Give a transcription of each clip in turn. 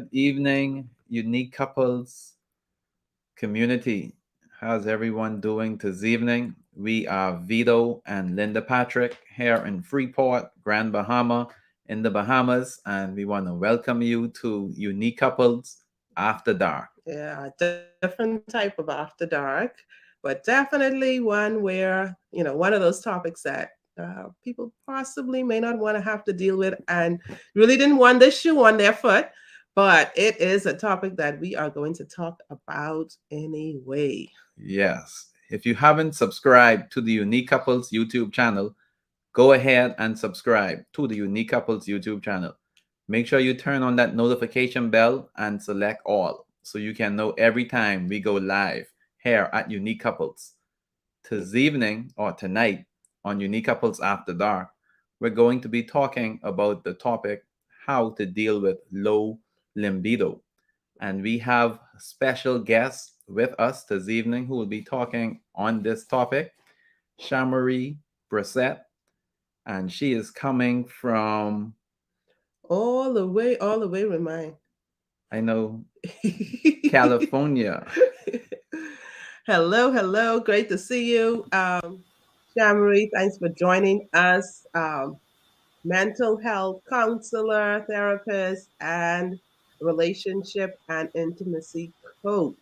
Good evening, unique couples community. How's everyone doing this evening? We are Vito and Linda Patrick here in Freeport, Grand Bahama, in the Bahamas, and we want to welcome you to Unique Couples After Dark. Yeah, different type of after dark, but definitely one where, one of those topics that people possibly may not want to have to deal with and really didn't want this shoe on their foot, but it is a topic that we are going to talk about anyway. Yes, if you haven't subscribed to the Unique Couples YouTube channel, go ahead and subscribe to the Unique Couples YouTube channel. Make sure you turn on that notification bell and select all so you can know every time we go live here at Unique Couples. This evening or tonight on Unique Couples After Dark, we're going to be talking about the topic how to deal with low libido. And we have a special guest with us this evening who will be talking on this topic, Shamaree Brissett, and she is coming from, All the way, remind. I know, California. Hello, hello. Great to see you. Shamaree, thanks for joining us. Mental health counselor, therapist, and relationship and intimacy coach.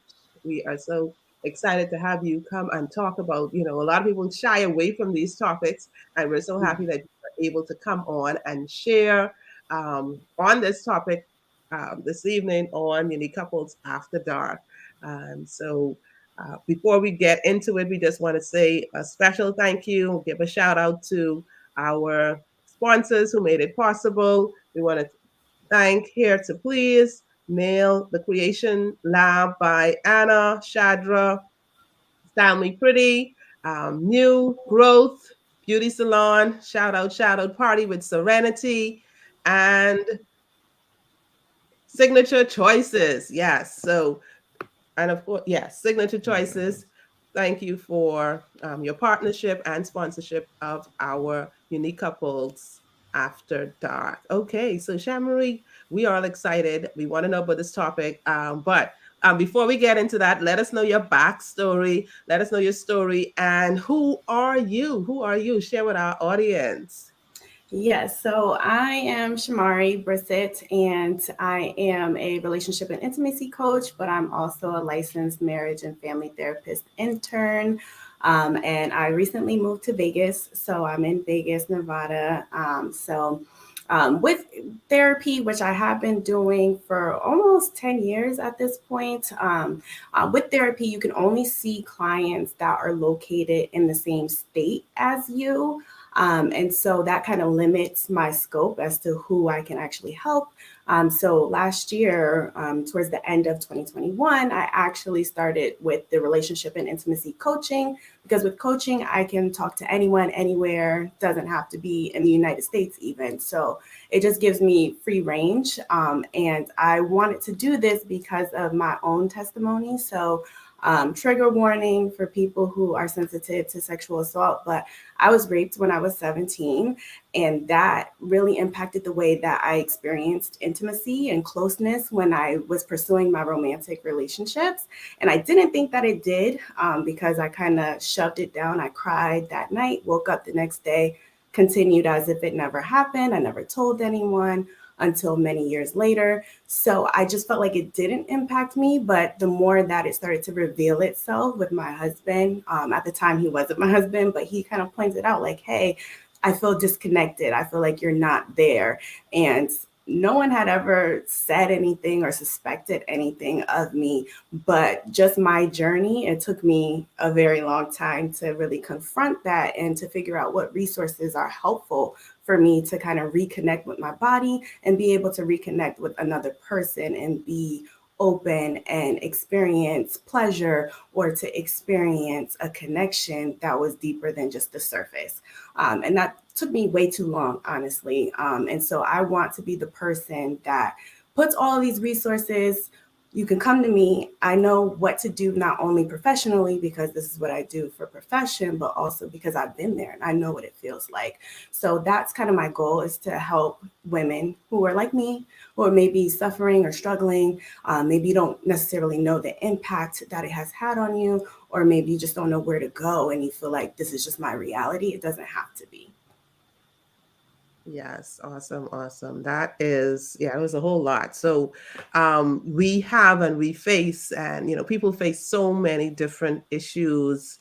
We are so excited to have you come and talk about, a lot of people shy away from these topics, and we're so happy that you're able to come on and share on this topic this evening on Unique Couples After Dark. Before we get into it, we just want to say a special thank you, give a shout out to our sponsors who made it possible. We want to thank Here to Please, Nail the Creation Lab by Anna Shadra, Style Me Pretty, New Growth Beauty Salon, shout out Party with Serenity, and Signature Choices. Yes. So, and of course, yes, Signature Choices. Thank you for your partnership and sponsorship of our Unique Couples After Dark. Okay, so Shamaree, we are all excited. We want to know about this topic. But before we get into that, let us know your backstory. Let us know your story and who are you? Who are you? Share with our audience. Yes, so I am Shamaree Brissett, and I am a relationship and intimacy coach, but I'm also a licensed marriage and family therapist intern. And I recently moved to Vegas, so I'm in Vegas, Nevada. With therapy, which I have been doing for almost 10 years at this point, with therapy, you can only see clients that are located in the same state as you. And so that kind of limits my scope as to who I can actually help. So last year, towards the end of 2021, I actually started with the relationship and intimacy coaching, because with coaching, I can talk to anyone, anywhere, doesn't have to be in the United States even. So it just gives me free range. And I wanted to do this because of my own testimony. So trigger warning for people who are sensitive to sexual assault, but I was raped when I was 17, and that really impacted the way that I experienced intimacy and closeness when I was pursuing my romantic relationships. And I didn't think that it did, because I kind of shoved it down. I cried that night, woke up the next day, continued as if it never happened. I never told anyone until many years later. So I just felt like it didn't impact me. But the more that it started to reveal itself with my husband, at the time he wasn't my husband, but he kind of pointed out like, hey, I feel disconnected. I feel like you're not there. And no one had ever said anything or suspected anything of me, but just my journey, it took me a very long time to really confront that and to figure out what resources are helpful for me to kind of reconnect with my body and be able to reconnect with another person and be open and experience pleasure, or to experience a connection that was deeper than just the surface. And that took me way too long, honestly. And so I want to be the person that puts all of these resources you can come to me. I know what to do, not only professionally, because this is what I do for profession, but also because I've been there and I know what it feels like. So that's kind of my goal, is to help women who are like me, who are maybe suffering or struggling. Maybe you don't necessarily know the impact that it has had on you, or maybe you just don't know where to go and you feel like this is just my reality. It doesn't have to be. Yes, awesome, awesome. That is, yeah, it was a whole lot. So, we have and we face, and people face so many different issues,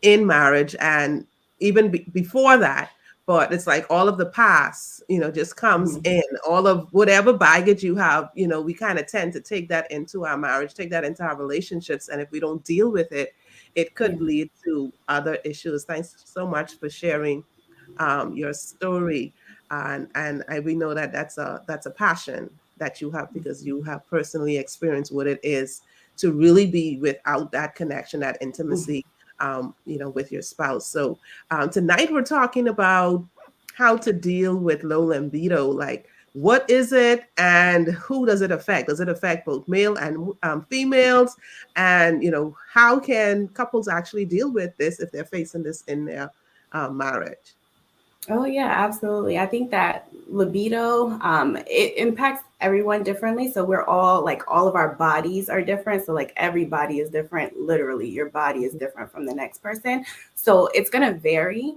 in marriage, and even before that. But it's like all of the past, just comes Mhm. in, all of whatever baggage you have, we kind of tend to take that into our marriage, take that into our relationships, and if we don't deal with it, it Yeah. could lead to other issues. Thanks so much for sharing your story, and we know that that's a passion that you have, because you have personally experienced what it is to really be without that connection, that Mhm. intimacy, with your spouse. So tonight we're talking about how to deal with low libido. Like, what is it and who does it affect? Does it affect both male and females? And how can couples actually deal with this if they're facing this in their marriage? Oh yeah, absolutely. I think that libido, it impacts everyone differently. So we're all like, all of our bodies are different. So like everybody is different. Literally, your body is different from the next person. So it's gonna vary.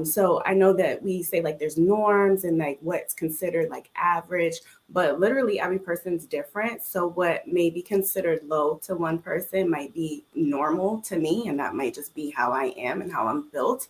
So I know that we say like there's norms and like what's considered like average, but literally every person's different. So what may be considered low to one person might be normal to me, and that might just be how I am and how I'm built.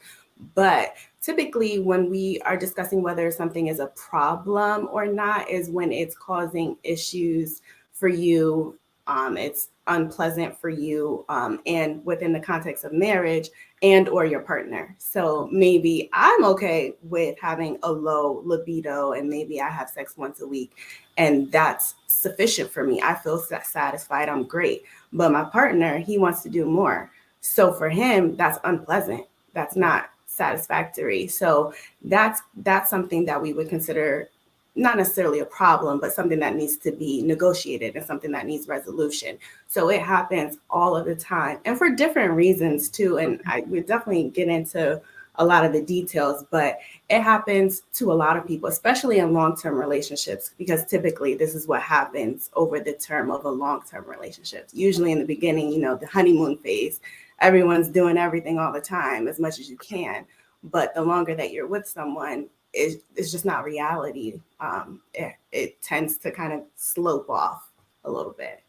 But typically, when we are discussing whether something is a problem or not, is when it's causing issues for you. It's unpleasant for you, and within the context of marriage and or your partner. So maybe I'm okay with having a low libido, and maybe I have sex once a week, and that's sufficient for me. I feel satisfied. I'm great. But my partner, he wants to do more. So for him, that's unpleasant. That's Right. not satisfactory. So that's something that we would consider not necessarily a problem, but something that needs to be negotiated and something that needs resolution. So it happens all of the time, and for different reasons too. And I would definitely get into a lot of the details, but it happens to a lot of people, especially in long-term relationships, because typically this is what happens over the term of a long-term relationship. Usually in the beginning, the honeymoon phase, everyone's doing everything all the time as much as you can. But the longer that you're with someone, it's just not reality. It tends to kind of slope off a little bit.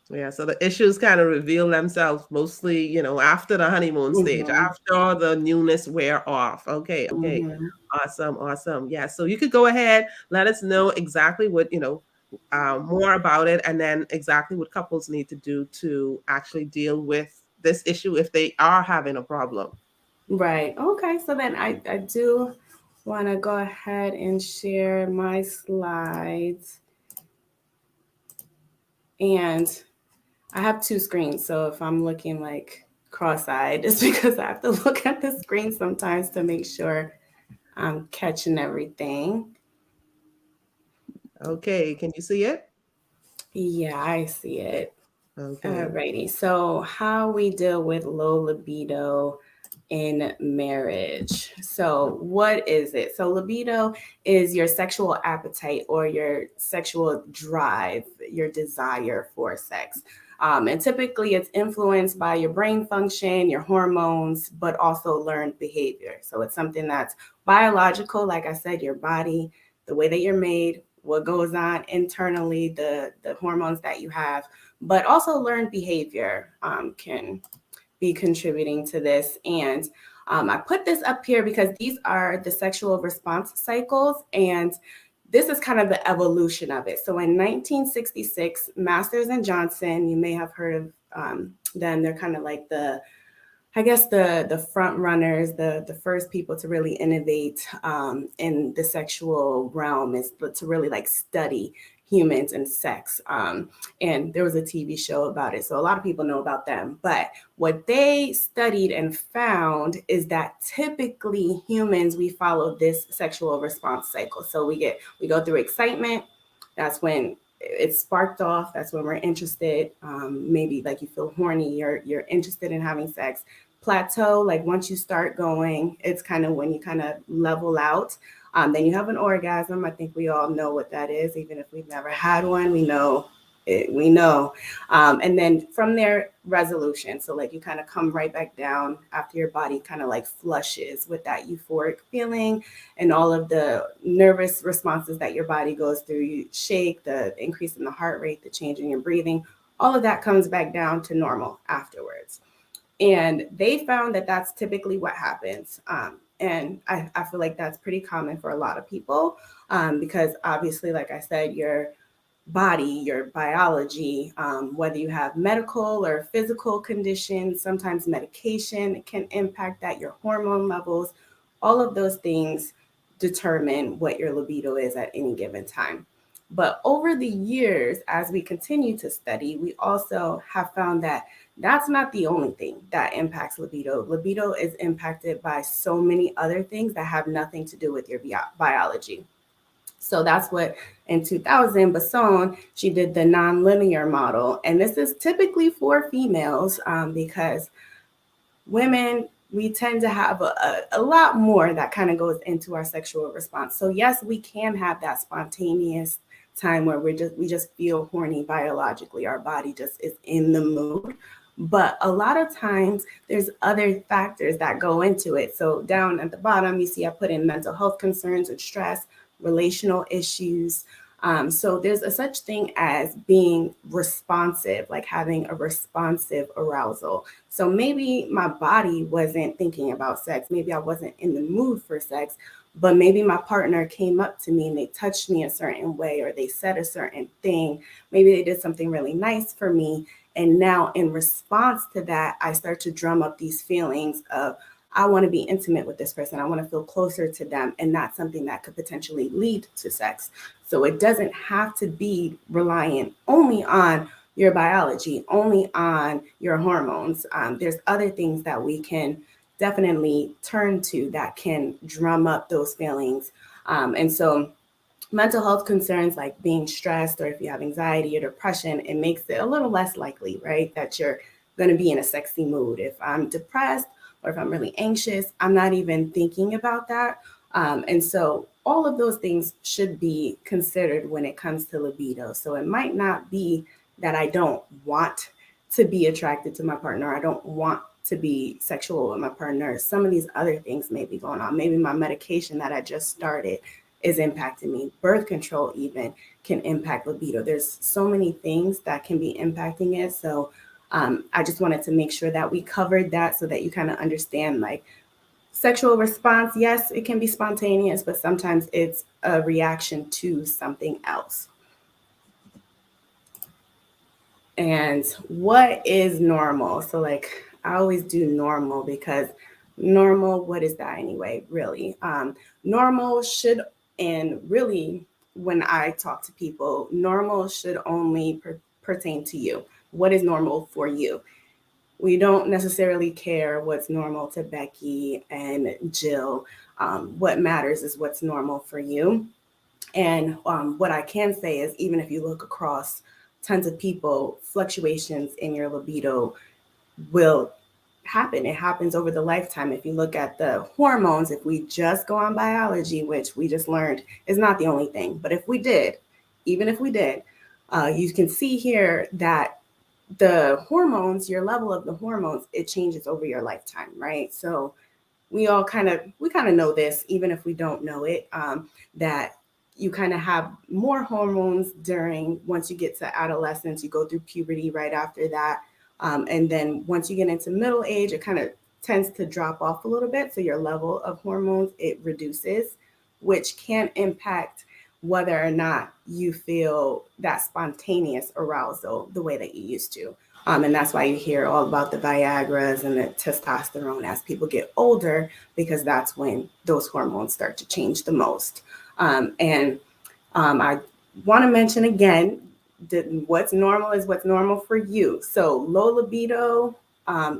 Yeah, so the issues kind of reveal themselves mostly, after the honeymoon stage, Hmm. after the newness wear off. Okay, okay. Hmm. Awesome, awesome. Yeah, so you could go ahead, let us know exactly what, more about it, and then exactly what couples need to do to actually deal with this issue if they are having a problem. Right. Okay. So then I do want to go ahead and share my slides. And I have two screens. So if I'm looking like cross-eyed, it's because I have to look at the screen sometimes to make sure I'm catching everything. Okay, can you see it? Yeah, I see it. Okay. Alrighty. So how we deal with low libido in marriage. So what is it? So libido is your sexual appetite or your sexual drive, your desire for sex. And typically it's influenced by your brain function, your hormones, but also learned behavior. So it's something that's biological, like I said, your body, the way that you're made, what goes on internally, the hormones that you have, but also learned behavior can be contributing to this. And I put this up here because these are the sexual response cycles, and this is kind of the evolution of it. So in 1966, Masters and Johnson, you may have heard of them. They're kind of like I guess the front runners, the first people to really innovate in the sexual realm, is to really like study humans and sex. And there was a TV show about it, so a lot of people know about them. But what they studied and found is that typically humans, we follow this sexual response cycle. So we go through excitement. That's when it's sparked off. That's when we're interested. Maybe like you feel horny, you're interested in having sex. Plateau, like once you start going, it's kind of when you kind of level out. Then you have an orgasm. I think we all know what that is, even if we've never had one. We know it, we know. And then from there, resolution. So like you kind of come right back down after your body kind of like flushes with that euphoric feeling and all of the nervous responses that your body goes through. You shake, the increase in the heart rate, the change in your breathing, all of that comes back down to normal afterwards. And they found that that's typically what happens. And I feel like that's pretty common for a lot of people, because obviously, like I said, your body, your biology, whether you have medical or physical conditions, sometimes medication can impact that, your hormone levels, all of those things determine what your libido is at any given time. But over the years, as we continue to study, we also have found that that's not the only thing that impacts libido. Libido is impacted by so many other things that have nothing to do with your biology. So that's what in 2000, Basson, she did the nonlinear model. And this is typically for females, because women, we tend to have a lot more that kind of goes into our sexual response. So yes, we can have that spontaneous time where we just feel horny biologically. Our body just is in the mood. But a lot of times there's other factors that go into it. So down at the bottom, you see I put in mental health concerns and stress, relational issues. So there's a such thing as being responsive, like having a responsive arousal. So maybe my body wasn't thinking about sex. Maybe I wasn't in the mood for sex, but maybe my partner came up to me and they touched me a certain way, or they said a certain thing. Maybe they did something really nice for me. And now, in response to that, I start to drum up these feelings of, I want to be intimate with this person. I want to feel closer to them. And that's something that could potentially lead to sex. So it doesn't have to be reliant only on your biology, only on your hormones. There's other things that we can definitely turn to that can drum up those feelings. And so mental health concerns like being stressed, or if you have anxiety or depression, it makes it a little less likely, right, that you're going to be in a sexy mood. If I'm depressed or if I'm really anxious, I'm not even thinking about that. And so all of those things should be considered when it comes to libido. So it might not be that I don't want to be attracted to my partner. I don't want to be sexual with my partner. Some of these other things may be going on. Maybe my medication that I just started is impacting me. Birth control even can impact libido. There's so many things that can be impacting it. So I just wanted to make sure that we covered that so that you kind of understand, like, sexual response. Yes, it can be spontaneous, but sometimes it's a reaction to something else. And what is normal? So, like, I always do normal because normal, what is that anyway, really? Normal should, and really, when I talk to people, normal should only pertain to you. What is normal for you? We don't necessarily care what's normal to Becky and Jill. What matters is what's normal for you. And what I can say is, even if you look across tons of people, fluctuations in your libido will happen. It happens over the lifetime. If you look at the hormones, if we just go on biology, which we just learned is not the only thing, but if we did, even if we did, you can see here that the hormones, your level of the hormones, it changes over your lifetime, right? So we kind of know this, even if we don't know it, that you kind of have more hormones during, once you get to adolescence, you go through puberty right after that. And then once you get into middle age, it kind of tends to drop off a little bit. So your level of hormones, it reduces, which can impact whether or not you feel that spontaneous arousal the way that you used to. And that's why you hear all about the Viagra's and the testosterone as people get older, because that's when those hormones start to change the most. And I want to mention again that what's normal is what's normal for you. So low libido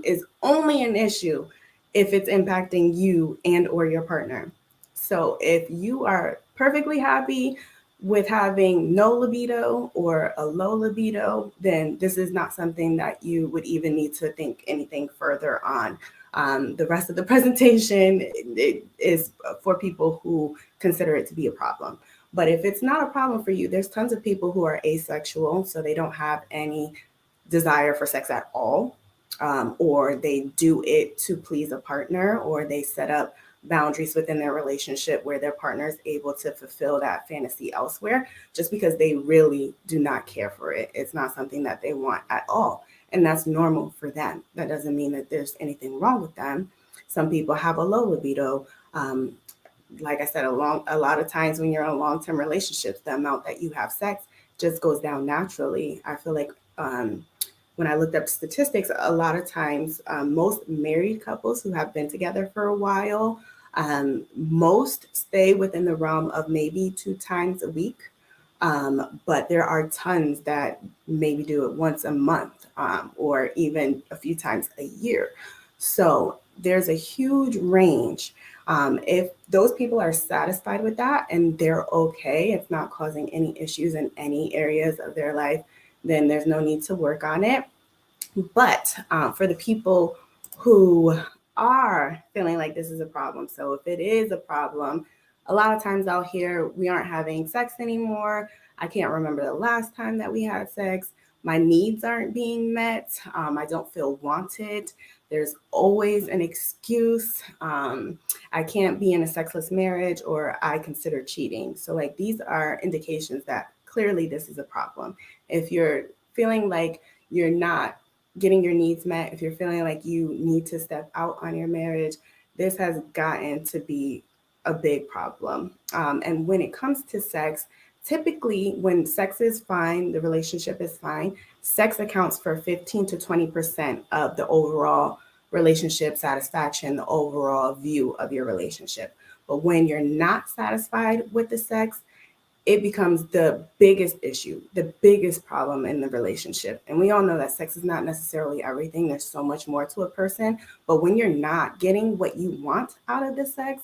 is only an issue if it's impacting you and or your partner. So if you are perfectly happy, with having no libido or a low libido, then this is not something that you would even need to think anything further on. The rest of the presentation it is for people who consider it to be a problem. But if it's not a problem for you, there's tons of people who are asexual, so they don't have any desire for sex at all, or they do it to please a partner, or they set up boundaries within their relationship where their partner is able to fulfill that fantasy elsewhere just because they really do not care for it. It's not something that they want at all. And that's normal for them. That doesn't mean that there's anything wrong with them. Some people have a low libido. Like I said, a lot of times when you're in long-term relationships, the amount that you have sex just goes down naturally. I feel like when I looked up statistics, a lot of times most married couples who have been together for a while, most stay within the realm of maybe 2 times a week. But there are tons that maybe do it once a month, or even a few times a year. So there's a huge range. If those people are satisfied with that and they're okay, it's not causing any issues in any areas of their life, then there's no need to work on it. But for the people who are feeling like this is a problem, so if it is a problem, a lot of times I'll hear we aren't having sex anymore. I can't remember the last time that we had sex. My needs aren't being met. I don't feel wanted. There's always an excuse. I can't be in a sexless marriage, or I consider cheating. So, like, these are indications that clearly this is a problem. If you're feeling like you're not getting your needs met, if you're feeling like you need to step out on your marriage, this has gotten to be a big problem. And when it comes to sex, typically when sex is fine, the relationship is fine, sex accounts for 15 to 20% of the overall relationship satisfaction, the overall view of your relationship. But when you're not satisfied with the sex, it becomes the biggest issue, the biggest problem in the relationship. And we all know that sex is not necessarily everything. There's so much more to a person. But when you're not getting what you want out of the sex,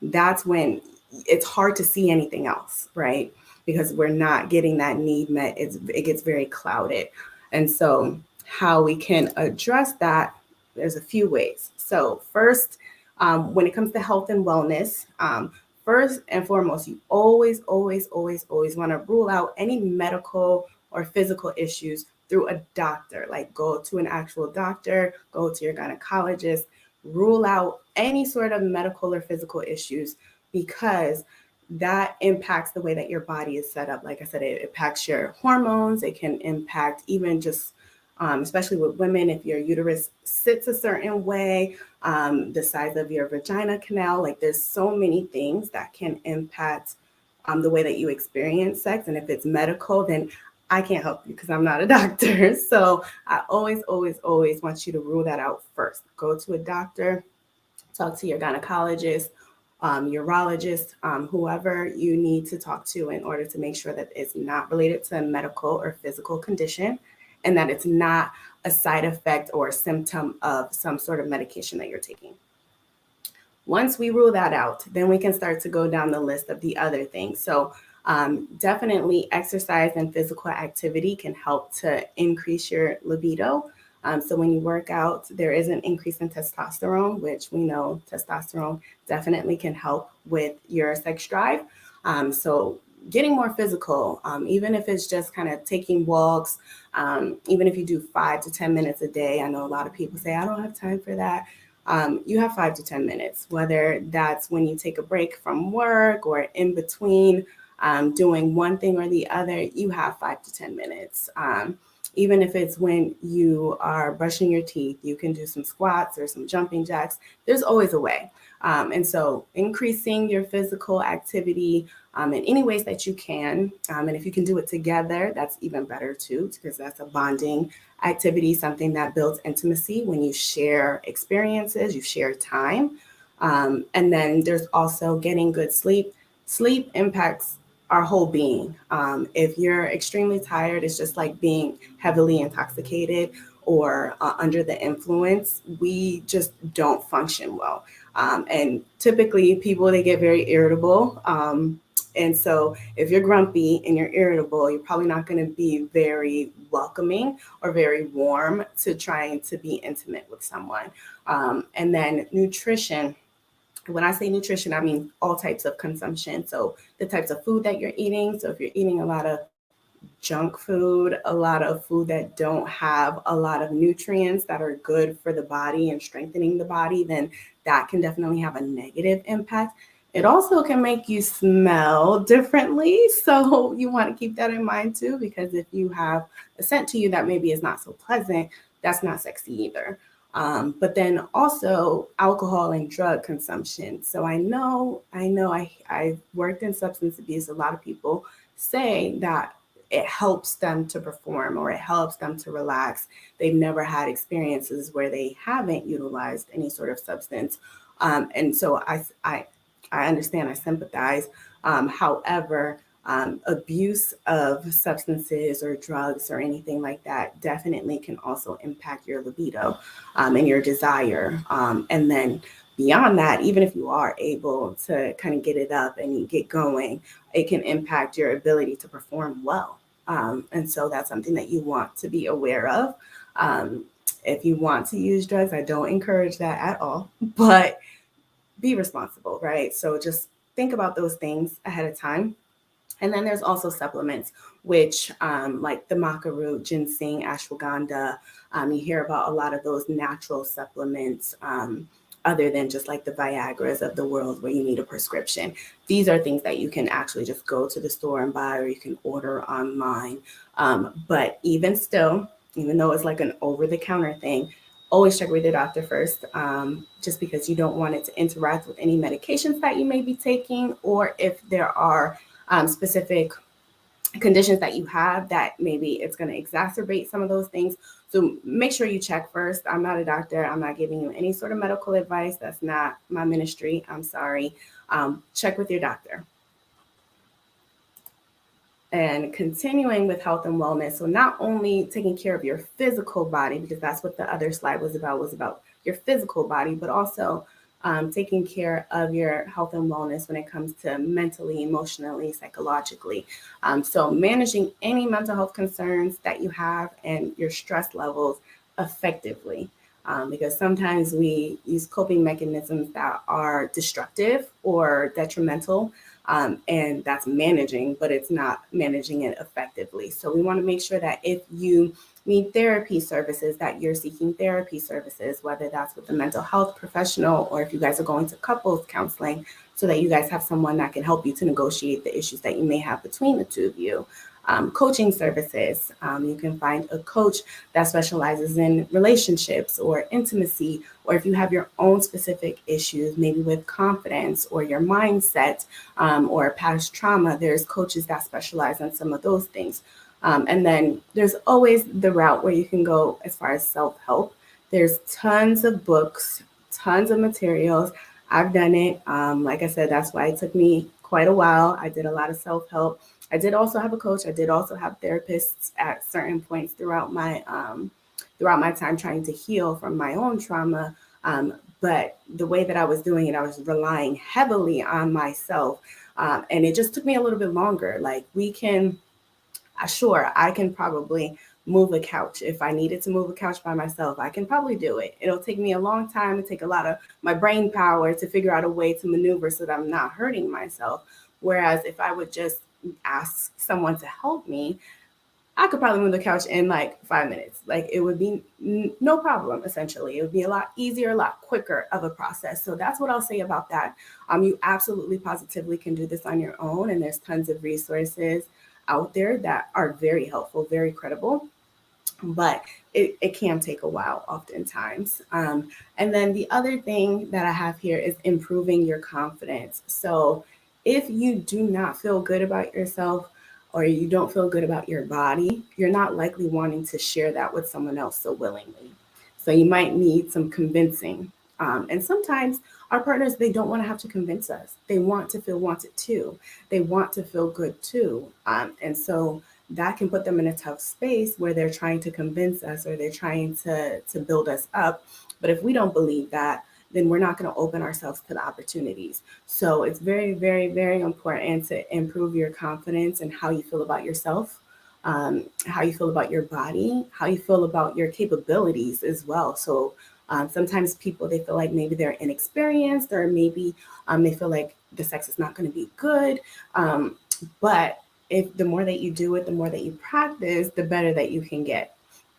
that's when it's hard to see anything else, right? Because we're not getting that need met. It gets very clouded. And so how we can address that, there's a few ways. So first, when it comes to health and wellness, first and foremost, you always, always, always, always want to rule out any medical or physical issues through a doctor. Like, go to an actual doctor, go to your gynecologist, rule out any sort of medical or physical issues, because that impacts the way that your body is set up. Like I said, it impacts your hormones. It can impact even just, especially with women, if your uterus sits a certain way, the size of your vagina canal. Like, there's so many things that can impact the way that you experience sex. And if it's medical, then I can't help you because I'm not a doctor. So I always, always, always want you to rule that out first. Go to a doctor, talk to your gynecologist, urologist, whoever you need to talk to in order to make sure that it's not related to a medical or physical condition, and that it's not a side effect or a symptom of some sort of medication that you're taking. Once we rule that out, then we can start to go down the list of the other things. So definitely exercise and physical activity can help to increase your libido. So when you work out, there is an increase in testosterone, which we know testosterone definitely can help with your sex drive. So getting more physical, even if it's just kind of taking walks, even if you do 5 to 10 minutes a day. I know a lot of people say, I don't have time for that. You have 5 to 10 minutes, whether that's when you take a break from work or in between doing one thing or the other, you have 5 to 10 minutes. Even if it's when you are brushing your teeth, you can do some squats or some jumping jacks. There's always a way. And so increasing your physical activity in any ways that you can. And if you can do it together, that's even better too, because that's a bonding activity, something that builds intimacy when you share experiences, you share time. And then there's also getting good sleep. Sleep impacts our whole being. If you're extremely tired, it's just like being heavily intoxicated or under the influence. We just don't function well. And typically people, they get very irritable And so if you're grumpy and you're irritable, you're probably not going to be very welcoming or very warm to trying to be intimate with someone. And then nutrition. When I say nutrition, I mean all types of consumption. So the types of food that you're eating. So if you're eating a lot of junk food, a lot of food that don't have a lot of nutrients that are good for the body and strengthening the body, then that can definitely have a negative impact. It also can make you smell differently. So you want to keep that in mind too, because if you have a scent to you that maybe is not so pleasant, that's not sexy either. But then also alcohol and drug consumption. So I worked in substance abuse. A lot of people say that it helps them to perform or it helps them to relax. They've never had experiences where they haven't utilized any sort of substance. And so I understand, I sympathize. However, abuse of substances or drugs or anything like that definitely can also impact your libido and your desire. And then beyond that, even if you are able to kind of get it up and you get going, it can impact your ability to perform well. And so that's something that you want to be aware of. Um, if you want to use drugs, I don't encourage that at all, but be responsible, right? So just think about those things ahead of time. And then there's also supplements, which like the maca root, ginseng, ashwagandha. You hear about a lot of those natural supplements, other than just like the Viagra's of the world where you need a prescription. These are things that you can actually just go to the store and buy, or you can order online. But even still, even though it's like an over-the-counter thing, always check with your doctor first, just because you don't want it to interact with any medications that you may be taking, or if there are specific conditions that you have that maybe it's going to exacerbate some of those things. So make sure you check first. I'm not a doctor. I'm not giving you any sort of medical advice. That's not my ministry. I'm sorry. Check with your doctor. And continuing with health and wellness. So not only taking care of your physical body, because that's what the other slide was about your physical body, but also taking care of your health and wellness when it comes to mentally, emotionally, psychologically. So managing any mental health concerns that you have and your stress levels effectively. Because sometimes we use coping mechanisms that are destructive or detrimental, and that's managing, but it's not managing it effectively. So we want to make sure that if you need therapy services, that you're seeking therapy services, whether that's with a mental health professional or if you guys are going to couples counseling, so that you guys have someone that can help you to negotiate the issues that you may have between the two of you. Coaching services. You can find a coach that specializes in relationships or intimacy, or if you have your own specific issues, maybe with confidence or your mindset, or past trauma, there's coaches that specialize in some of those things. And then there's always the route where you can go as far as self-help. There's tons of books, tons of materials. I've done it. Like I said, that's why it took me quite a while. I did a lot of self-help. I did also have a coach. I did also have therapists at certain points throughout my time trying to heal from my own trauma. But the way that I was doing it, I was relying heavily on myself. And it just took me a little bit longer. Like sure, I can probably move a couch. If I needed to move a couch by myself, I can probably do it. It'll take me a long time. It'll take a lot of my brain power to figure out a way to maneuver so that I'm not hurting myself. Whereas if I would just ask someone to help me, I could probably move the couch in like 5 minutes. Like it would be no problem, essentially. It would be a lot easier, a lot quicker of a process. So that's what I'll say about that. You absolutely positively can do this on your own. And there's tons of resources out there that are very helpful, very credible. But it can take a while oftentimes. And then the other thing that I have here is improving your confidence. So if you do not feel good about yourself, or you don't feel good about your body, you're not likely wanting to share that with someone else so willingly. So you might need some convincing. And sometimes our partners, they don't want to have to convince us. They want to feel wanted too. They want to feel good too. And so that can put them in a tough space where they're trying to convince us or they're trying to build us up. But if we don't believe that, then we're not going to open ourselves to the opportunities. So it's very, very, very important to improve your confidence and how you feel about yourself, how you feel about your body, how you feel about your capabilities as well. So sometimes people, they feel like maybe they're inexperienced, or maybe they feel like the sex is not going to be good. But if the more that you do it, the more that you practice, the better that you can get.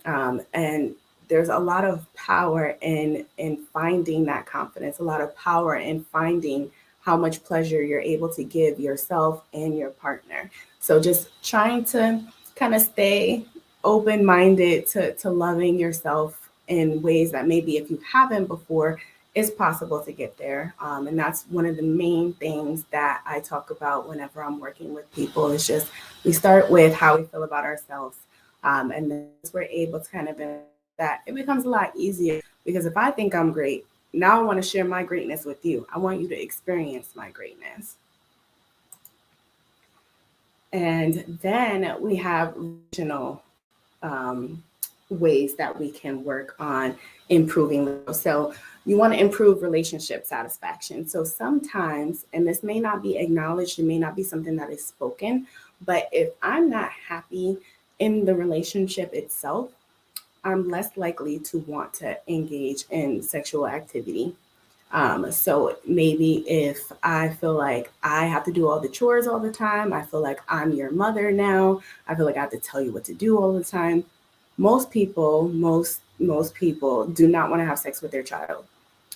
And there's a lot of power in finding that confidence, a lot of power in finding how much pleasure you're able to give yourself and your partner. So just trying to kind of stay open-minded to loving yourself in ways that maybe if you haven't before, it's possible to get there. And that's one of the main things that I talk about whenever I'm working with people. It's just we start with how we feel about ourselves. And then once we're able to kind of that, it becomes a lot easier, because if I think I'm great, now I want to share my greatness with you. I want you to experience my greatness. And then we have regional ways that we can work on improving. So you want to improve relationship satisfaction. So sometimes, and this may not be acknowledged, it may not be something that is spoken, but if I'm not happy in the relationship itself, I'm less likely to want to engage in sexual activity. So maybe if I feel like I have to do all the chores all the time, I feel like I'm your mother now, I feel like I have to tell you what to do all the time. Most people do not want to have sex with their child.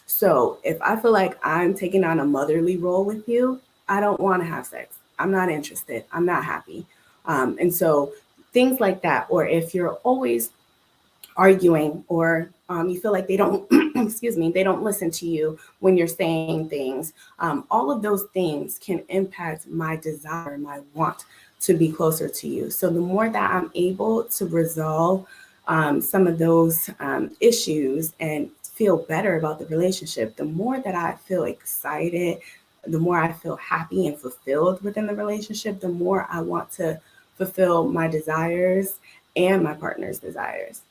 So if I feel like I'm taking on a motherly role with you, I don't want to have sex. I'm not interested. I'm not happy. And so things like that, or if you're always arguing, or you feel like they don't excuse me, they don't listen to you when you're saying things, all of those things can impact my desire, my want to be closer to you. So the more that I'm able to resolve some of those issues and feel better about the relationship, the more that I feel excited, the more I feel happy and fulfilled within the relationship, the more I want to fulfill my desires and my partner's desires.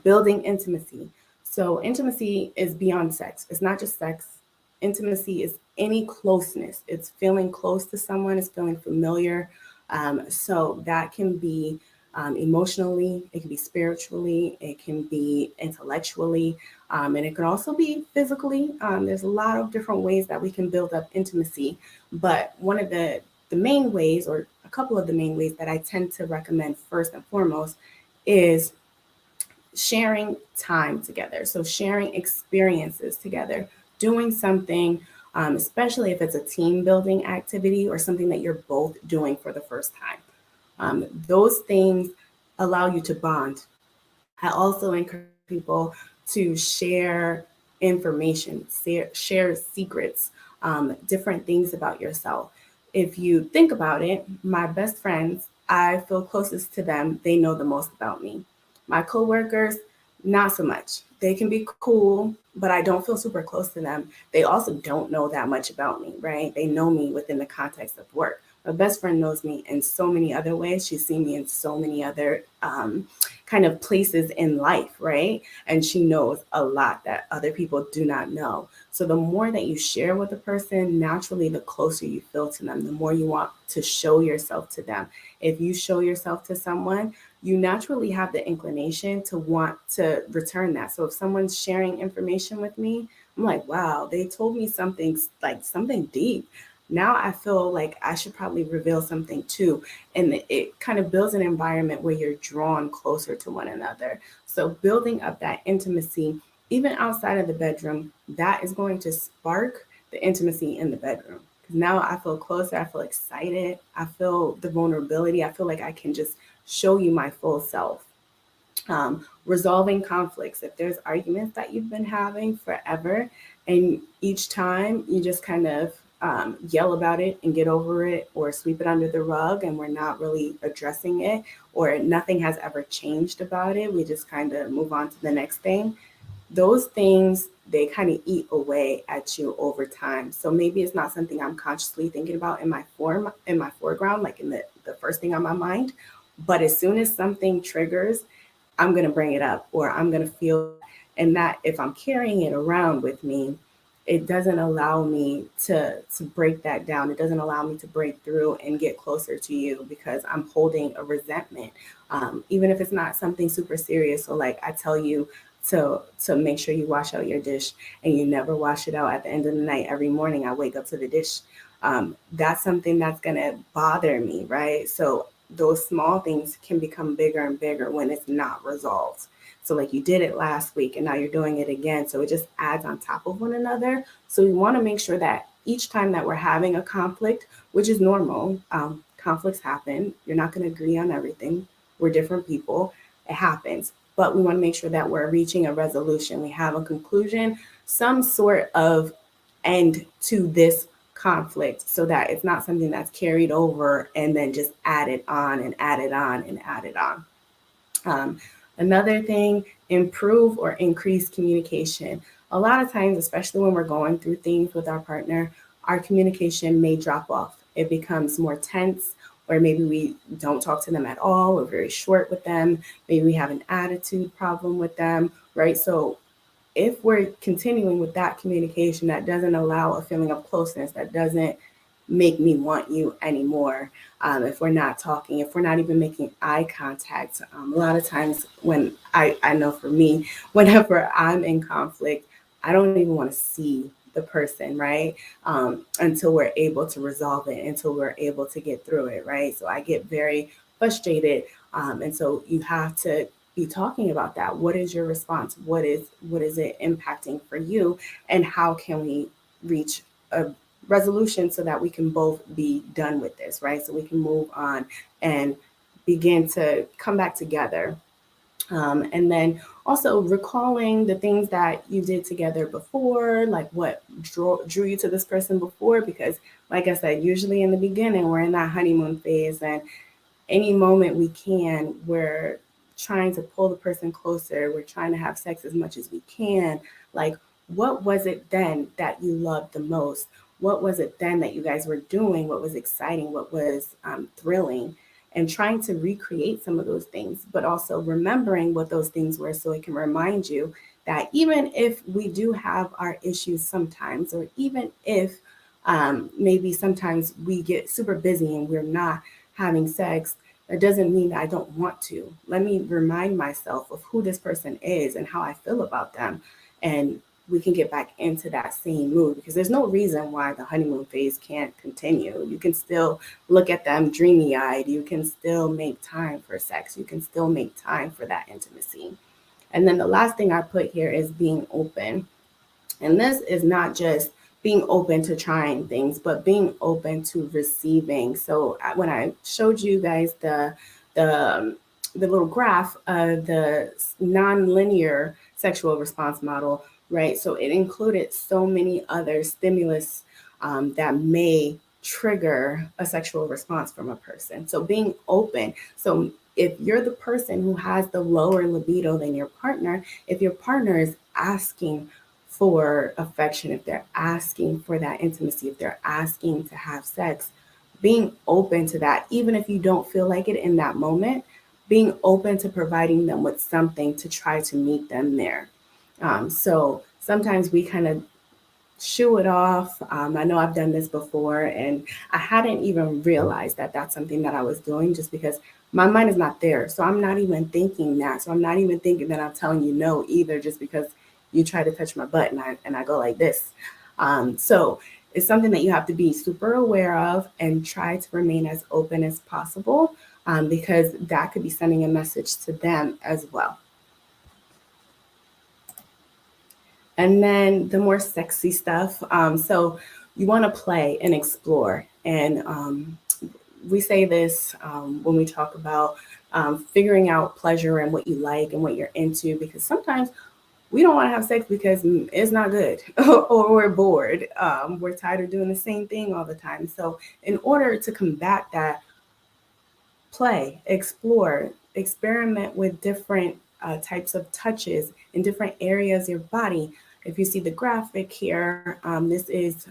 Building intimacy. So intimacy is beyond sex. It's not just sex. Intimacy is any closeness. It's feeling close to someone. It's feeling familiar. So that can be emotionally, it can be spiritually, it can be intellectually, and it can also be physically. There's a lot of different ways that we can build up intimacy. But one of the main ways, or a couple of the main ways that I tend to recommend first and foremost, is sharing time together. So sharing experiences together, doing something, especially if it's a team building activity or something that you're both doing for the first time. Those things allow you to bond. I also encourage people to share information, share secrets, different things about yourself. If you think about it, my best friends, I feel closest to them, they know the most about me. My coworkers, not so much. They can be cool, but I don't feel super close to them. They also don't know that much about me, right? They know me within the context of work. My best friend knows me in so many other ways. She's seen me in so many other kind of places in life, right? And she knows a lot that other people do not know. So the more that you share with a person, naturally, the closer you feel to them, the more you want to show yourself to them. If you show yourself to someone, you naturally have the inclination to want to return that. So if someone's sharing information with me, I'm like, wow, they told me something, like something deep. Now I feel like I should probably reveal something too. And it kind of builds an environment where you're drawn closer to one another. So building up that intimacy, even outside of the bedroom, that is going to spark the intimacy in the bedroom. Now I feel closer, I feel excited, I feel the vulnerability, I feel like I can just show you my full self. Resolving conflicts. If there's arguments that you've been having forever, and each time you just kind of yell about it and get over it, or sweep it under the rug, and we're not really addressing it, or nothing has ever changed about it, we just kind of move on to the next thing. Those things, they kind of eat away at you over time. So maybe it's not something I'm consciously thinking about in my foreground, like in the first thing on my mind. But as soon as something triggers, I'm going to bring it up, or I'm going to feel, And that if I'm carrying it around with me, it doesn't allow me to break that down. It doesn't allow me to break through and get closer to you because I'm holding a resentment, even if it's not something super serious. So like I tell you to make sure you wash out your dish and you never wash it out at the end of the night. Every morning I wake up to the dish. That's something that's gonna bother me, right? So those small things can become bigger and bigger when it's not resolved. So like you did it last week and now you're doing it again. So it just adds on top of one another. So we want to make sure that each time that we're having a conflict, which is normal, conflicts happen. You're not going to agree on everything. We're different people. It happens. But we want to make sure that we're reaching a resolution. We have a conclusion, some sort of end to this conflict so that it's not something that's carried over and then just added on and added on and added on. Another thing, improve or increase communication. A lot of times, especially when we're going through things with our partner, our communication may drop off. It becomes more tense, or maybe we don't talk to them at all. We're very short with them. Maybe we have an attitude problem with them, right? So if we're continuing with that communication that doesn't allow a feeling of closeness, that doesn't make me want you anymore, if we're not talking, if we're not even making eye contact, a lot of times when I know for me, whenever I'm in conflict, I don't even want to see the person, right? Until we're able to resolve it, until we're able to get through it, right? So I get very frustrated. And so you have to be talking about that. What is your response? What is it impacting for you? And how can we reach a resolution so that we can both be done with this, right? So we can move on and begin to come back together. And then also recalling the things that you did together before, like what drew you to this person before, because like I said, usually in the beginning, we're in that honeymoon phase, and any moment we can, we're trying to pull the person closer. We're trying to have sex as much as we can. Like, what was it then that you loved the most? What was it then that you guys were doing? What was exciting? What was thrilling? And trying to recreate some of those things, but also remembering what those things were so it can remind you that even if we do have our issues sometimes, or even if maybe sometimes we get super busy and we're not having sex, that doesn't mean that I don't want to. Let me remind myself of who this person is and how I feel about them. And we can get back into that same mood, because there's no reason why the honeymoon phase can't continue. You can still look at them dreamy eyed. You can still make time for sex. You can still make time for that intimacy. And then the last thing I put here is being open. And this is not just being open to trying things, but being open to receiving. So when I showed you guys the the little graph of the non-linear sexual response model, right? So it included so many other stimulus that may trigger a sexual response from a person. So being open. So if you're the person who has the lower libido than your partner, if your partner is asking for affection, if they're asking for that intimacy, if they're asking to have sex, being open to that, even if you don't feel like it in that moment, being open to providing them with something to try to meet them there. So sometimes we kind of shoo it off. I know I've done this before, and I hadn't even realized that that's something that I was doing, just because my mind is not there. So I'm not even thinking that. So I'm not even thinking that I'm telling you no either, just because you try to touch my butt and I go like this. So it's something that you have to be super aware of and try to remain as open as possible, because that could be sending a message to them as well. And then the more sexy stuff. So you want to play and explore. And we say this when we talk about figuring out pleasure and what you like and what you're into, because sometimes we don't want to have sex because it's not good or we're bored. We're tired of doing the same thing all the time. So, in order to combat that, play, explore, experiment with different types of touches in different areas of your body. If you see the graphic here, this is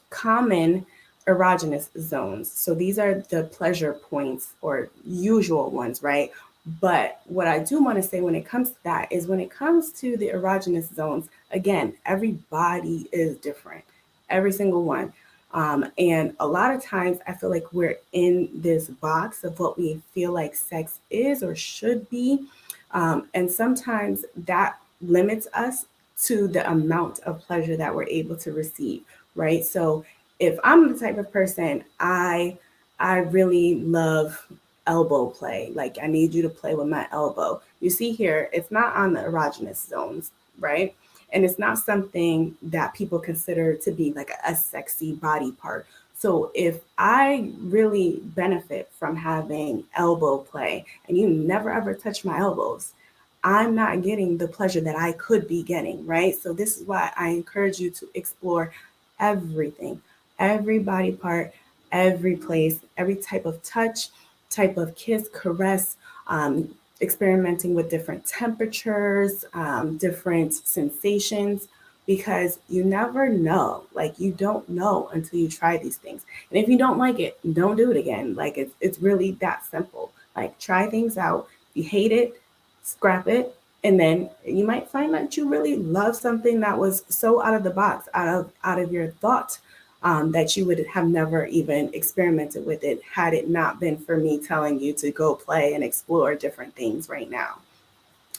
common erogenous zones. So these are the pleasure points or usual ones, right? But what I do want to say when it comes to that is when it comes to the erogenous zones, again, every body is different, every single one. And a lot of times I feel like we're in this box of what we feel like sex is or should be. And sometimes that limits us to the amount of pleasure that we're able to receive, right? So if I'm the type of person, I really love elbow play. Like I need you to play with my elbow. You see here, it's not on the erogenous zones, right? And it's not something that people consider to be like a sexy body part. So if I really benefit from having elbow play and you never ever touch my elbows, I'm not getting the pleasure that I could be getting, right? So this is why I encourage you to explore everything, every body part, every place, every type of touch, type of kiss, caress, um, experimenting with different temperatures, different sensations, because you never know. Like you don't know until you try these things. And if you don't like it, don't do it again. Like it's really that simple. Like try things out. If you hate it, scrap it, and then you might find that you really love something that was so out of the box, out of your thought, that you would have never even experimented with it had it not been for me telling you to go play and explore different things right now.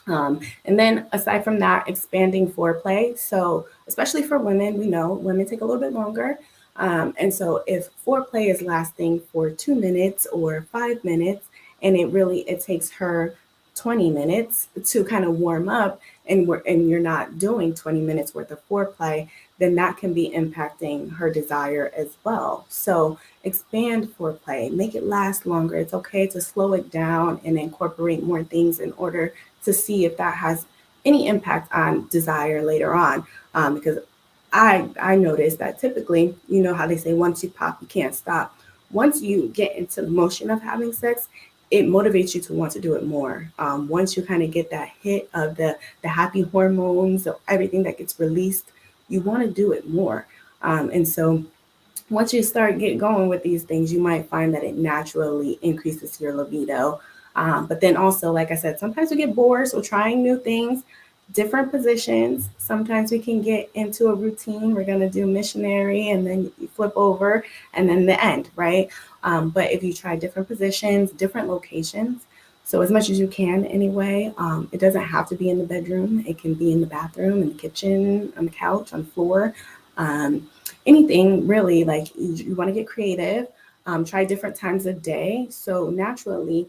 And then aside from that, expanding foreplay. So especially for women, we know women take a little bit longer. And so if foreplay is lasting for 2 minutes or 5 minutes, and it takes her 20 minutes to kind of warm up, and you're not doing 20 minutes worth of foreplay, then that can be impacting her desire as well. So expand foreplay, make it last longer. It's okay to slow it down and incorporate more things in order to see if that has any impact on desire later on. Because I noticed that typically, you know how they say once you pop, you can't stop. Once you get into the motion of having sex, it motivates you to want to do it more. Once you kind of get that hit of the happy hormones, of everything that gets released, you want to do it more. And so once you start get going with these things, you might find that it naturally increases your libido. But then also, like I said, sometimes we get bored, so trying new things, different positions. Sometimes we can get into a routine. We're gonna do missionary, and then you flip over, and then the end, right? But if you try different positions, different locations, so as much as you can anyway, it doesn't have to be in the bedroom. It can be in the bathroom, in the kitchen, on the couch, on the floor. Um, Anything really, like you want to get creative, try different times of day. So naturally,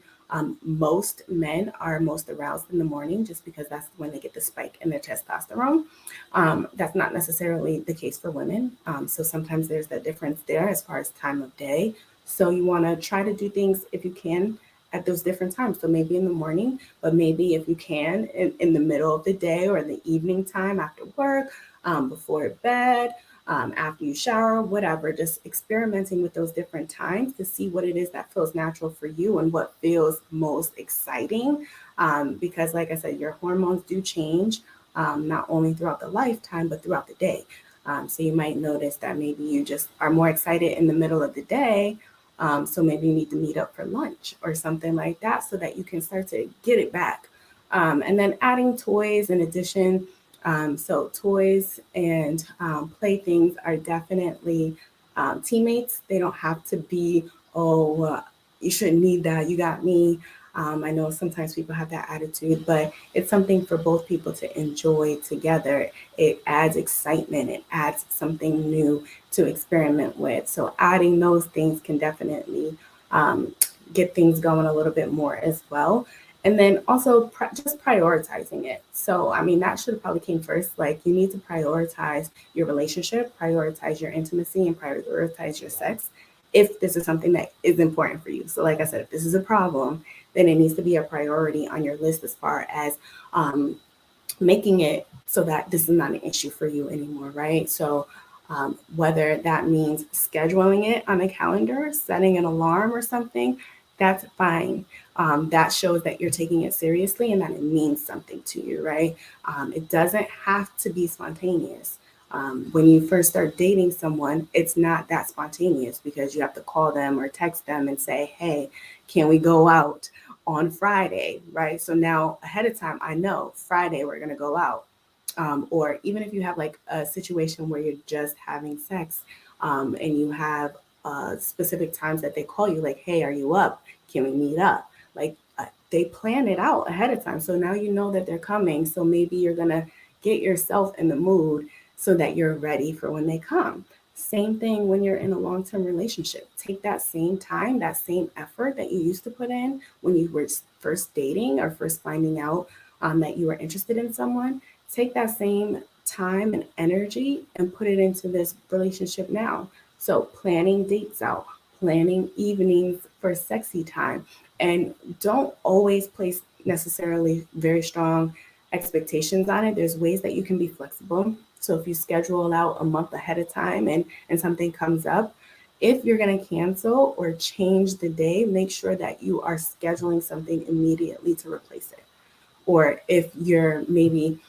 most men are most aroused in the morning just because that's when they get the spike in their testosterone. That's not necessarily the case for women. So sometimes there's that difference there as far as time of day. So you want to try to do things if you can at those different times. So maybe in the morning, but maybe if you can in the middle of the day or in the evening time after work, before bed, after you shower, whatever, just experimenting with those different times to see what it is that feels natural for you and what feels most exciting. Because, like I said, your hormones do change, not only throughout the lifetime, but throughout the day. So you might notice that maybe you just are more excited in the middle of the day. So maybe you need to meet up for lunch or something like that so that you can start to get it back. And then adding toys in addition, so toys and playthings are definitely teammates. They don't have to be, oh, you shouldn't need that. You got me. I know sometimes people have that attitude, but it's something for both people to enjoy together. It adds excitement. It adds something new to experiment with. So adding those things can definitely um, get things going a little bit more as well. And then also just prioritizing it. So I mean that should have probably came first. Like you need to prioritize your relationship, prioritize your intimacy, and prioritize your sex if this is something that is important for you. So like I said, if this is a problem, then it needs to be a priority on your list as far as making it so that this is not an issue for you anymore, right? So whether that means scheduling it on a calendar, setting an alarm or something, that's fine. That shows that you're taking it seriously and that it means something to you, right? It doesn't have to be spontaneous. When you first start dating someone, it's not that spontaneous because you have to call them or text them and say, hey, can we go out? on Friday, right? So now ahead of time, I know Friday we're going to go out. Or even if you have like a situation where you're just having sex, and you have specific times that they call you, like, hey, are you up? Can we meet up? Like, they plan it out ahead of time. So now you know that they're coming. So maybe you're going to get yourself in the mood so that you're ready for when they come. Same thing when you're in a long term relationship. Take that same time, that same effort that you used to put in when you were first dating or first finding out that you were interested in someone. Take that same time and energy and put it into this relationship now. So, planning dates out, planning evenings for sexy time, and don't always place necessarily very strong expectations on it. There's ways that you can be flexible. So if you schedule out a month ahead of time and something comes up, if you're going to cancel or change the day, make sure that you are scheduling something immediately to replace it. Or if you're maybe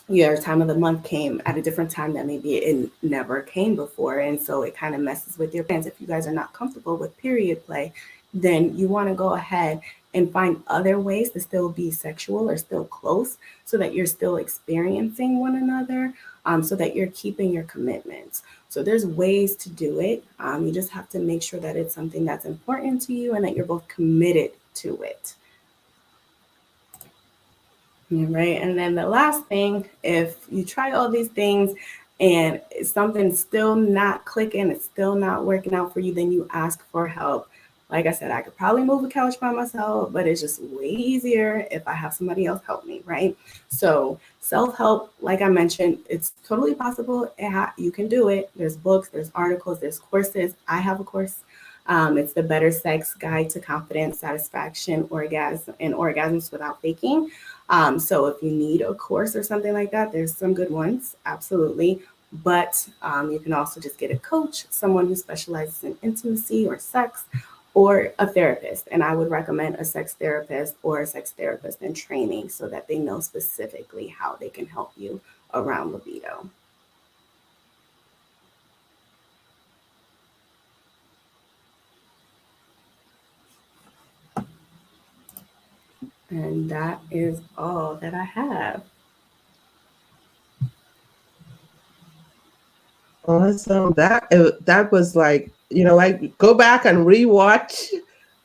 your time of the month came at a different time that maybe it never came before, and so it kind of messes with your plans. If you guys are not comfortable with period play, then you want to go ahead and find other ways to still be sexual or still close, so that you're still experiencing one another, so that you're keeping your commitments. So there's ways to do it. You just have to make sure that it's something that's important to you and that you're both committed to it. Right. And then the last thing, if you try all these things and something's still not clicking, it's still not working out for you, then you ask for help. Like I said, I could probably move a couch by myself, but it's just way easier if I have somebody else help me, right? So self help, like I mentioned, it's totally possible. You can do it. There's books, there's articles, there's courses. I have a course. It's the Better Sex Guide to Confidence, Satisfaction, Orgasm, and Orgasms Without Faking. So if you need a course or something like that, there's some good ones, absolutely. But you can also just get a coach, someone who specializes in intimacy or sex, or a therapist. And I would recommend a sex therapist or a sex therapist in training so that they know specifically how they can help you around libido. And that is all that I have. Awesome. That was like, I go back and rewatch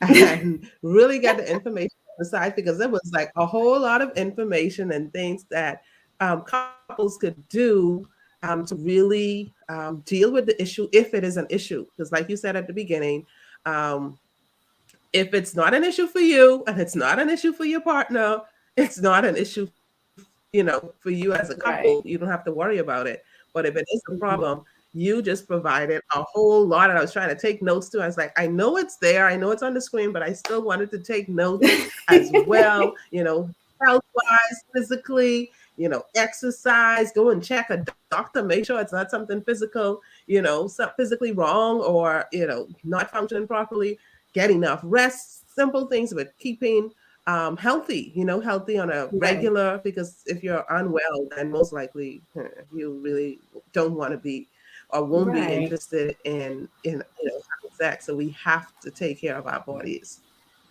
and really get the information on the side, because it was like a whole lot of information and things that couples could do to really deal with the issue if it is an issue. Because like you said at the beginning, um, if it's not an issue for you and it's not an issue for your partner, it's not an issue, for you as a couple. You Right. don't have to worry about it. But if it is a problem, Mhm. you just provided a whole lot. And I was trying to take notes too. I was like, I know it's there, I know it's on the screen, but I still wanted to take notes as well, health wise, physically, exercise, go and check a doctor, make sure it's not something physical, physically wrong, or, not functioning properly, get enough rest, simple things, but keeping healthy, healthy on a Right. regular, because if you're unwell, then most likely you really don't want to be or won't be Right. interested in having sex. So we have to take care of our bodies,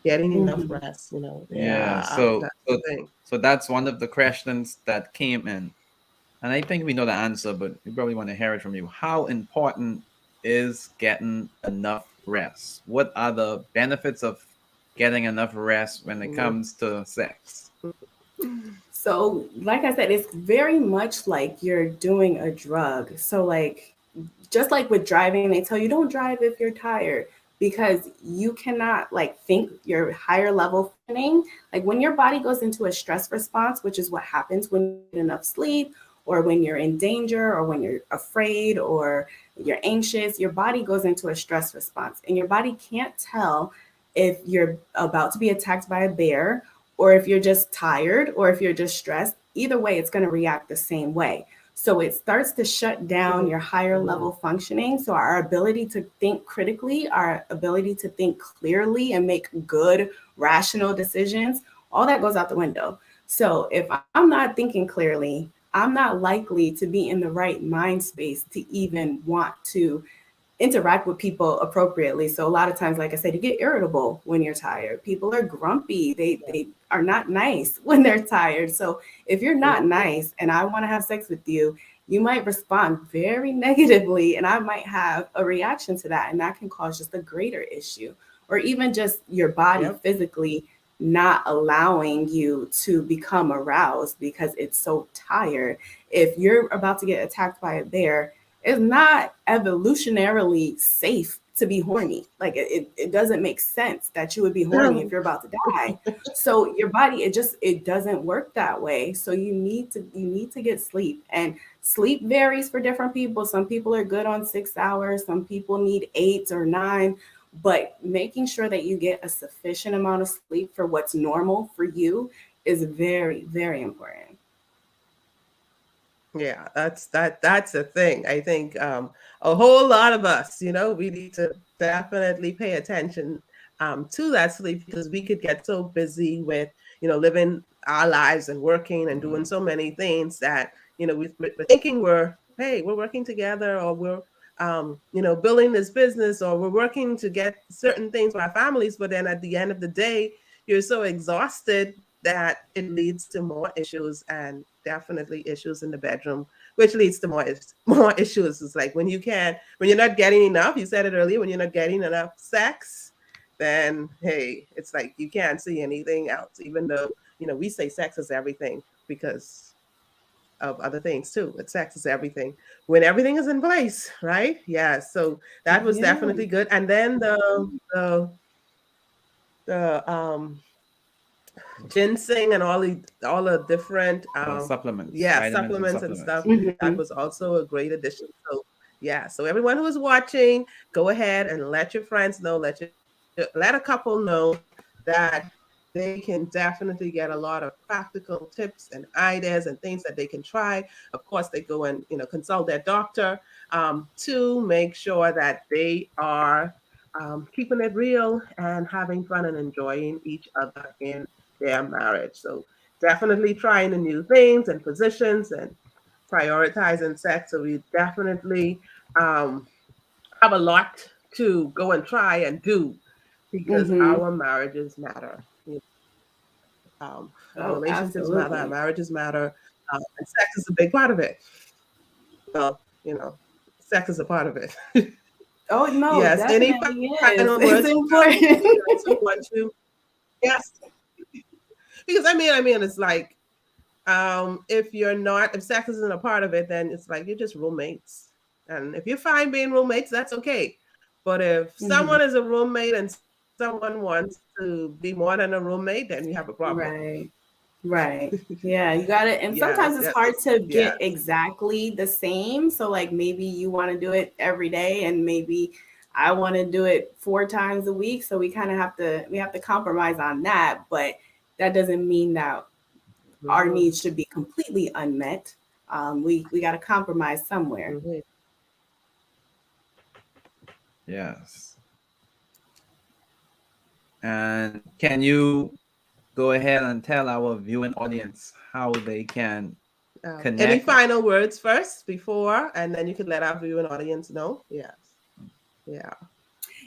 getting enough Mhm. rest, Yeah. yeah, So that's the so thing. so that's one of the questions that came in. And I think we know the answer, but we probably want to hear it from you. How important is getting enough rest? What are the benefits of getting enough rest when it Mhm. comes to sex? So, like I said, it's very much like you're doing a drug. So, like, just like with driving, they tell you don't drive if you're tired, because you cannot like think your higher level functioning. Like when your body goes into a stress response, which is what happens when you don't get enough sleep, or when you're in danger, or when you're afraid, or you're anxious, your body goes into a stress response, and your body can't tell if you're about to be attacked by a bear, or if you're just tired, or if you're just stressed. Either way, it's going to react the same way. So it starts to shut down your higher Mhm. level functioning. So our ability to think critically, our ability to think clearly and make good, rational decisions, all that goes out the window. So if I'm not thinking clearly, I'm not likely to be in the right mind space to even want to interact with people appropriately. So a lot of times, like I said, you get irritable when you're tired. People are grumpy. They are not nice when they're tired. So if you're not Mhm. nice and I want to have sex with you, you might respond very negatively and I might have a reaction to that, and that can cause just a greater issue, or even just your body Yep. physically not allowing you to become aroused because it's so tired. If you're about to get attacked by a bear, it's not evolutionarily safe to be horny. Like it doesn't make sense that you would be horny if you're about to die. So your body, it doesn't work that way. So you need to get sleep. And sleep varies for different people. Some people are good on 6 hours, some people need 8 or 9. But making sure that you get a sufficient amount of sleep for what's normal for you is very, very important. Yeah, that's a thing. I think a whole lot of us, we need to definitely pay attention to that sleep, because we could get so busy with, living our lives and working and doing so many things that, we're thinking we're working together, or we're building this business, or we're working to get certain things for our families. But then at the end of the day, you're so exhausted that it leads to more issues, and definitely issues in the bedroom, which leads to more issues. It's like when you're not getting enough. You said it earlier, when you're not getting enough sex, then hey, it's like you can't see anything else. Even though we say sex is everything because of other things too, but sex is everything when everything is in place, right? Yeah. So that was Yeah. definitely good. And then the ginseng and all the different Supplements, yeah, vitamins and supplements and supplements. stuff, Hmm. that was also a great addition. So yeah, so everyone who is watching, go ahead and let your friends know, let a couple know that they can definitely get a lot of practical tips and ideas and things that they can try. Of course, they go and consult their doctor to make sure that they are keeping it real and having fun and enjoying each other in their marriage. So definitely trying the new things and positions and prioritizing sex. So we definitely um, have a lot to go and try and do, because Hmm. our marriages matter. Our Oh, relationships matter. Our absolutely. marriages matter, and sex is a big part of it. Well, sex is a part of it. Oh no, it Yes. Any definitely is. final It's words? important. We also want to. Yes, because it's like if sex isn't a part of it, then it's like you're just roommates. And if you're fine being roommates, that's okay. But if Hmm. someone is a roommate and someone wants to be more than a roommate, then we have a problem. Right. Right. Yeah, you got it. And Yes, sometimes yes, it's hard to yes. get exactly the same. So like maybe you want to do it every day and maybe I want to do it 4 times a week. So we have to compromise on that, but that doesn't mean that our Hmm. needs should be completely unmet. We got to compromise somewhere. Hmm. Yes. And can you go ahead and tell our viewing audience how they can Any connect? final words first before, and then you can let our viewing audience know? Yes. Yeah.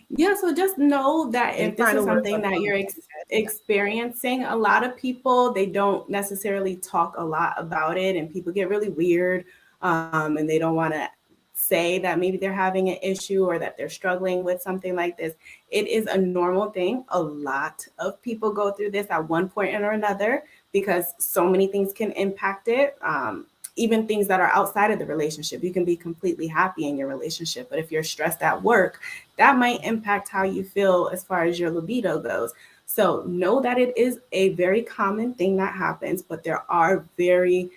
Yeah, so just know that Any if this is final words something on that you're what we said? Yeah. experiencing, a lot of people they don't necessarily talk a lot about it, and people get really weird, and they don't want to say that maybe they're having an issue or that they're struggling with something like this. It is a normal thing. A lot of people go through this at one point or another because so many things can impact it. Even things that are outside of the relationship, you can be completely happy in your relationship, but if you're stressed at work, that might impact how you feel as far as your libido goes. So know that it is a very common thing that happens, but there are very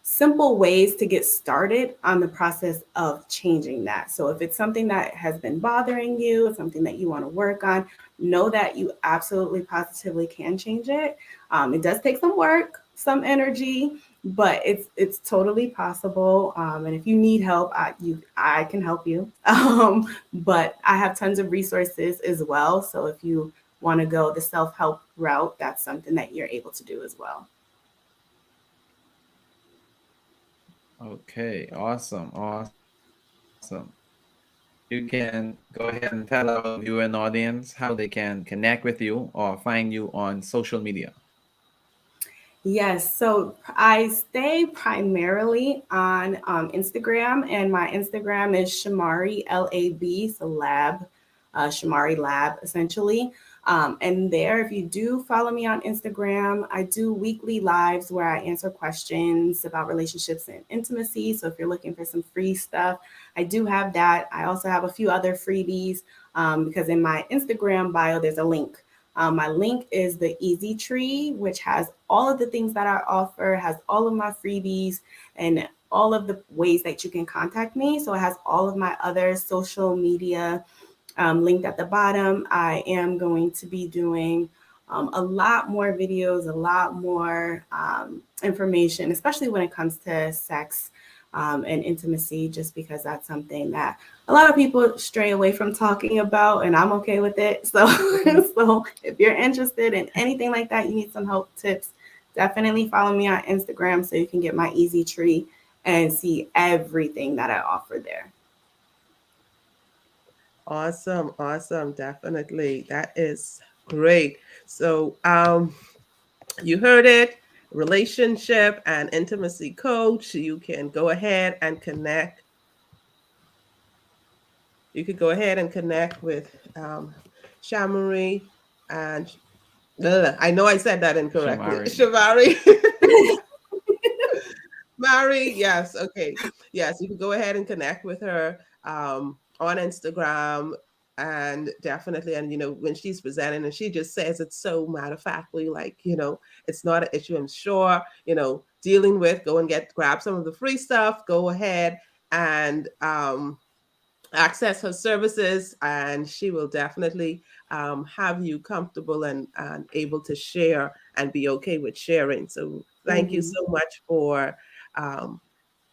simple ways to get started on the process of changing that. So if it's something that has been bothering you, something that you want to work on, know that you absolutely positively can change it. It does take some work, some energy, but it's totally possible. And if you need help, I can help you. But I have tons of resources as well. So if you want to go the self help route, that's something that you're able to do as well. Okay, awesome, awesome. You know, you can go ahead and tell our viewing audience how they can connect with you or find you on social media. Yes, so I stay primarily on Instagram, and my Instagram is Shamaree LAB, so lab, Shamaree Lab, essentially. And there, if you do follow me on Instagram, I do weekly lives where I answer questions about relationships and intimacy. So if you're looking for some free stuff, I do have that. I also have a few other freebies because in my Instagram bio, there's a link. My link is the Easy Tree, which has all of the things that I offer, has all of my freebies, and all of the ways that you can contact me. So it has all of my other social media linked at the bottom. I am going to be doing a lot more videos, a lot more information, especially when it comes to sex and intimacy, just because that's something that a lot of people stray away from talking about, and I'm okay with it. So, so if you're interested in anything like that, you need some help tips, definitely follow me on Instagram so you can get my Easy Tree and see everything that I offer there. Awesome, awesome, definitely. That is great. So, you heard it, relationship and intimacy coach. You can go ahead and connect. You could go ahead and connect with Shamaree and I know I said that incorrectly. Shamaree. Shamaree. Mary, yes, okay. Yes, you can go ahead and connect with her on Instagram and definitely, and when she's presenting and she just says it so matter of factly, like, it's not an issue, I'm sure, dealing with, go and grab some of the free stuff, go ahead and access her services, and she will definitely have you comfortable and able to share and be okay with sharing. So thank you Mhm. so much for um,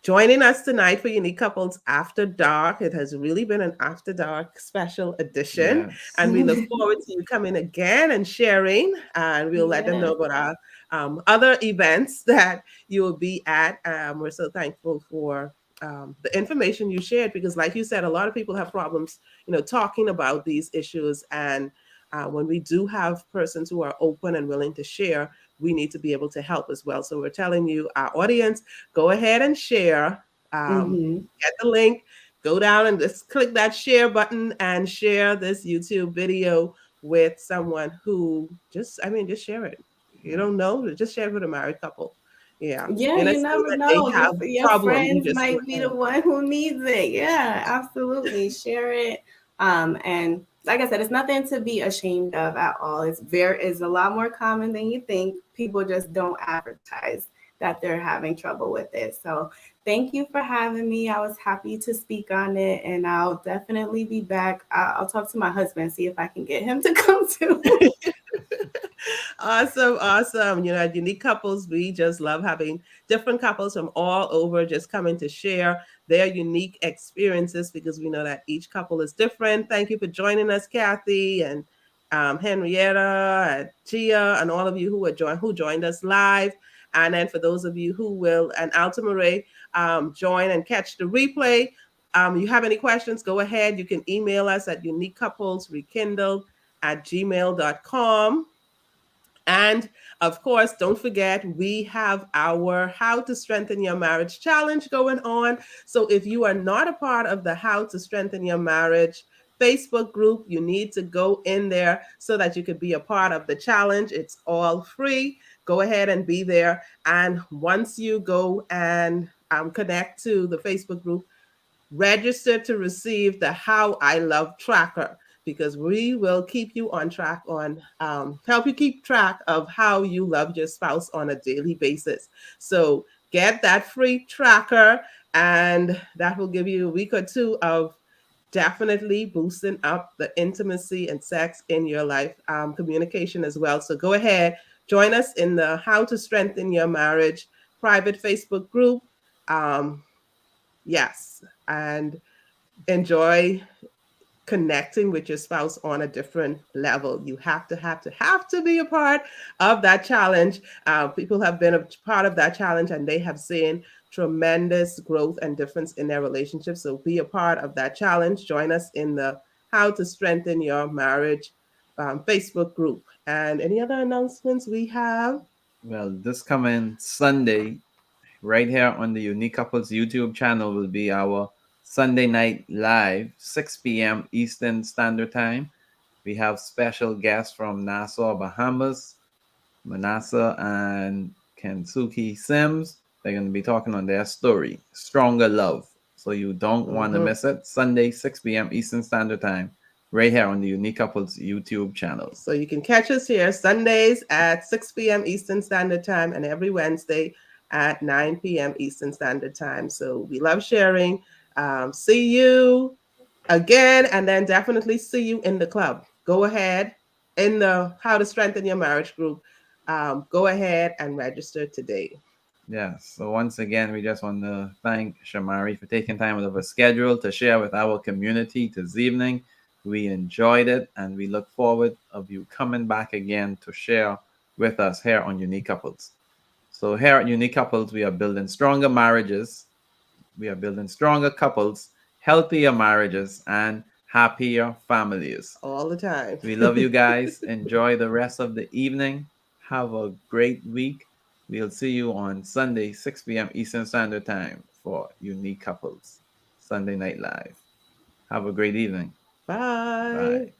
joining us tonight for Unique Couples After Dark. It has really been an After Dark special edition, and Yes. we look forward to you coming again and sharing, and we'll let them know Yes. about our other events that you will be at. We're so thankful for the information you shared, because like you said, a lot of people have problems talking about these issues, and when we do have persons who are open and willing to share, we need to be able to help as well. So we're telling you, our audience, go ahead and share, Mhm. get the link, go down and just click that share button and share this YouTube video with someone who just share it. You Yeah. don't know, just share it with a married couple. Yeah, Yeah, you're not you saying never that they know. have Your problem. You friends just might want be the to. one who needs it. Yeah, absolutely. Share it. And like I said, it's nothing to be ashamed of at all. It's a lot more common than you think. People just don't advertise that they're having trouble with it. So thank you for having me. I was happy to speak on it, and I'll definitely be back. I'll talk to my husband, see if I can get him to come too. Awesome, awesome. At Unique Couples, we just love having different couples from all over just coming to share their unique experiences, because we know that each couple is different. Thank you for joining us, Kathy and Henrietta and Gia, and all of you who joined us live. And then for those of you who will, and Alta Marie, join and catch the replay. You have any questions, go ahead. You can email us at uniquecouplesrekindled@gmail.com. And of course, don't forget, we have our How to Strengthen Your Marriage challenge going on. So if you are not a part of the How to Strengthen Your Marriage Facebook group, you need to go in there so that you could be a part of the challenge. It's all free. Go ahead and be there. And once you go and connect to the Facebook group, register to receive the How I Love Tracker, because we will keep you on track help you keep track of how you love your spouse on a daily basis. So get that free tracker, and that will give you a week or two of definitely boosting up the intimacy and sex in your life, communication as well. So go ahead, join us in the How to Strengthen Your Marriage private Facebook group. Um, yes, and enjoy connecting with your spouse on a different level. You have to be a part of that challenge. People have been a part of that challenge and they have seen tremendous growth and difference in their relationship. So be a part of that challenge. Join us in the How to Strengthen Your Marriage Facebook group. And any other announcements we have? Well, this coming Sunday, right here on the Unique Couples YouTube channel, will be our Sunday night live, 6 p.m. Eastern Standard Time. We have special guests from Nassau, Bahamas, Manasseh and Kensuke Sims. They're going to be talking on their story, Stronger Love. So you don't want to Mm-hmm. miss it. Sunday, 6 p.m. Eastern Standard Time, right here on the Unique Couples YouTube channel. So you can catch us here Sundays at 6 p.m. Eastern Standard Time and every Wednesday at 9 p.m. Eastern Standard Time. So we love sharing. See you again, and then definitely see you in the club. Go ahead in the How to Strengthen Your Marriage group. Go ahead and register today. Yes. So once again, we just want to thank Shamaree for taking time out of her schedule to share with our community this evening. We enjoyed it, and we look forward of you coming back again to share with us here on Unique Couples. So here at Unique Couples, we are building stronger marriages, we are building stronger couples, healthier marriages, and happier families. All the time. We love you guys. Enjoy the rest of the evening. Have a great week. We'll see you on Sunday, 6 p.m. Eastern Standard Time for Unique Couples Sunday Night Live. Have a great evening. Bye. Bye.